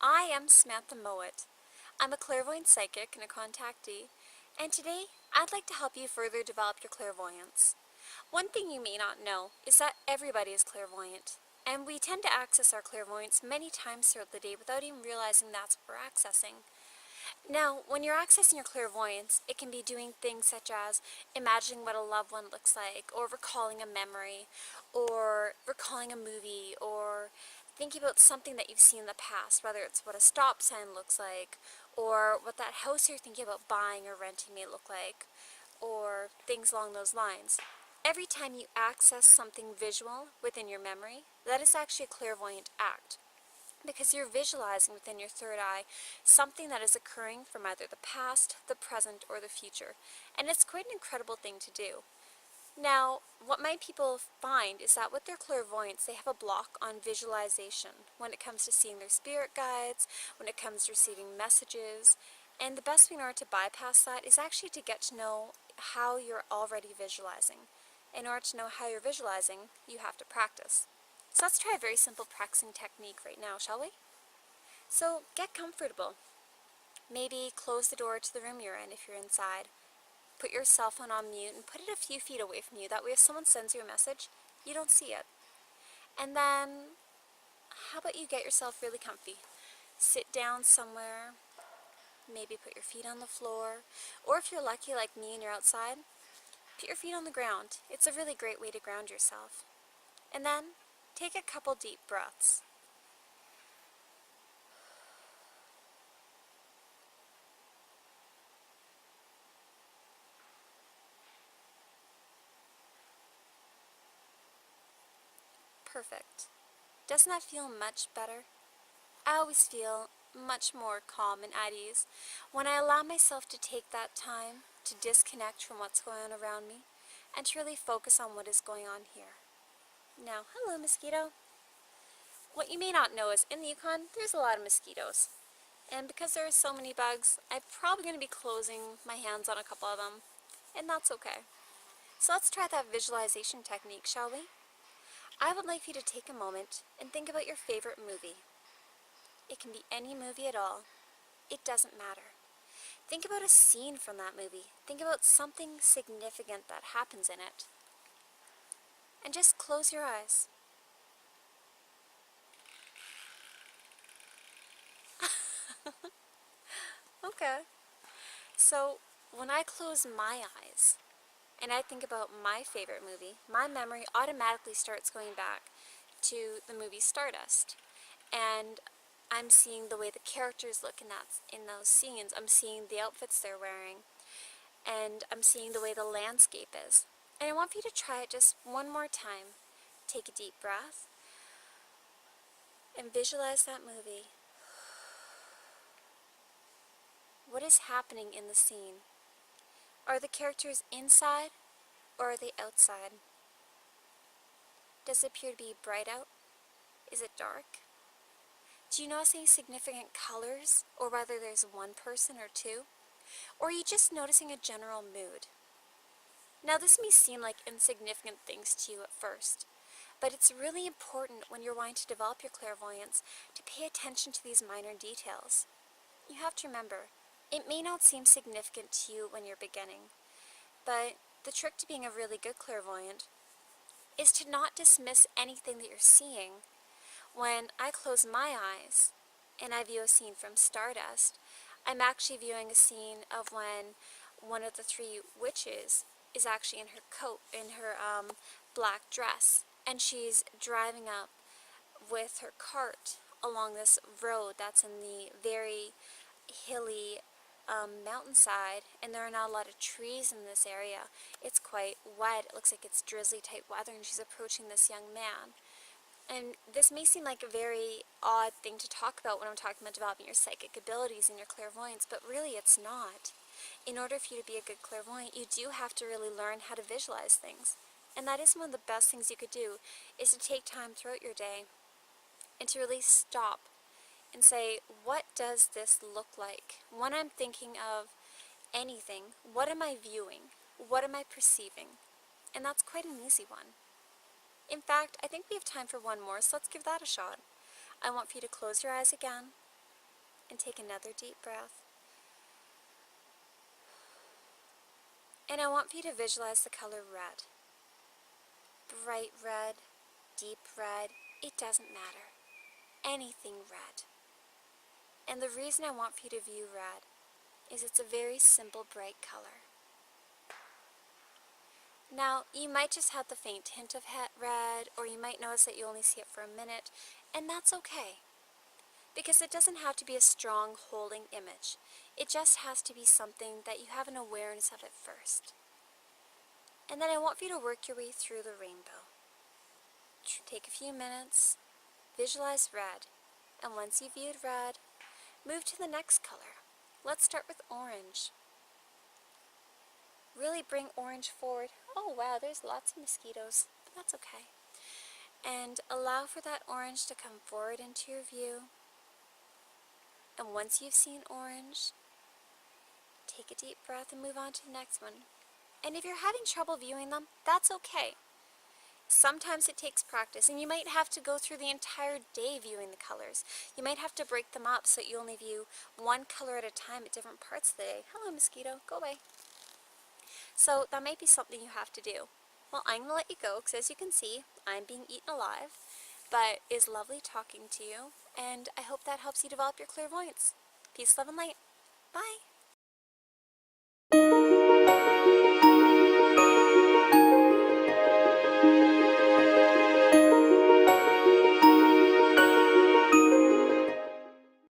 I am Samantha Mowat. I'm a clairvoyant psychic and a contactee, and today I'd like to help you further develop your clairvoyance. One thing you may not know is that everybody is clairvoyant, and we tend to access our clairvoyance many times throughout the day without even realizing that's what we're accessing. Now, when you're accessing your clairvoyance, it can be doing things such as imagining what a loved one looks like, or recalling a memory, or recalling a movie, or thinking about something that you've seen in the past, whether it's what a stop sign looks like, or what that house you're thinking about buying or renting may look like, or things along those lines. Every time you access something visual within your memory, that is actually a clairvoyant act, because you're visualizing within your third eye something that is occurring from either the past, the present, or the future. And it's quite an incredible thing to do. Now, what many people find is that with their clairvoyance, they have a block on visualization when it comes to seeing their spirit guides, when it comes to receiving messages. And the best way in order to bypass that is actually to get to know how you're already visualizing. In order to know how you're visualizing, you have to practice. So let's try a very simple practicing technique right now, shall we? So get comfortable. Maybe close the door to the room you're in if you're inside. Put your cell phone on mute and put it a few feet away from you. That way if someone sends you a message, you don't see it. And then, how about you get yourself really comfy? Sit down somewhere, maybe put your feet on the floor, or if you're lucky like me and you're outside, put your feet on the ground. It's a really great way to ground yourself. And then, take a couple deep breaths. Perfect. Doesn't that feel much better? I always feel much more calm and at ease when I allow myself to take that time to disconnect from what's going on around me and to really focus on what is going on here. Now, hello mosquito. What you may not know is in the Yukon, there's a lot of mosquitoes. And because there are so many bugs, I'm probably going to be closing my hands on a couple of them, and that's okay. So let's try that visualization technique, shall we? I would like you to take a moment and think about your favorite movie. It can be any movie at all. It doesn't matter. Think about a scene from that movie. Think about something significant that happens in it. And just close your eyes. Okay. So, when I close my eyes and I think about my favorite movie, my memory automatically starts going back to the movie Stardust. And I'm seeing the way the characters look in those scenes. I'm seeing the outfits they're wearing. And I'm seeing the way the landscape is. And I want for you to try it just one more time. Take a deep breath and visualize that movie. What is happening in the scene? Are the characters inside or are they outside? Does it appear to be bright out? Is it dark? Do you notice any significant colors, or whether there's one person or two? Or are you just noticing a general mood? Now this may seem like insignificant things to you at first, but it's really important when you're wanting to develop your clairvoyance to pay attention to these minor details. You have to remember, it may not seem significant to you when you're beginning, but the trick to being a really good clairvoyant is to not dismiss anything that you're seeing. When I close my eyes and I view a scene from Stardust, I'm actually viewing a scene of when one of the three witches is actually in her coat, in her black dress, and she's driving up with her cart along this road that's in the very hilly mountainside, and there are not a lot of trees in this area. It's quite wet, it looks like it's drizzly type weather, and she's approaching this young man. And this may seem like a very odd thing to talk about when I'm talking about developing your psychic abilities and your clairvoyance, but really it's not. In order for you to be a good clairvoyant, you do have to really learn how to visualize things. And that is one of the best things you could do, is to take time throughout your day and to really stop and say, what does this look like? When I'm thinking of anything, what am I viewing? What am I perceiving? And that's quite an easy one. In fact, I think we have time for one more, so let's give that a shot. I want for you to close your eyes again and take another deep breath. And I want for you to visualize the color red. Bright red, deep red, it doesn't matter. Anything red. And the reason I want for you to view red is it's a very simple, bright color. Now, you might just have the faint hint of red, or you might notice that you only see it for a minute, and that's okay. Because it doesn't have to be a strong, holding image. It just has to be something that you have an awareness of at first. And then I want for you to work your way through the rainbow. Take a few minutes, visualize red, and once you've viewed red, move to the next color. Let's start with orange. Really bring orange forward. Oh wow, there's lots of mosquitoes, but that's okay. And allow for that orange to come forward into your view. And once you've seen orange, take a deep breath and move on to the next one. And if you're having trouble viewing them, that's okay. Sometimes it takes practice, and you might have to go through the entire day viewing the colors. You might have to break them up so that you only view one color at a time at different parts of the day. Hello, mosquito, go away. So that might be something you have to do. Well, I'm going to let you go, because as you can see, I'm being eaten alive. But it's lovely talking to you, and I hope that helps you develop your clairvoyance. Peace, love, and light. Bye!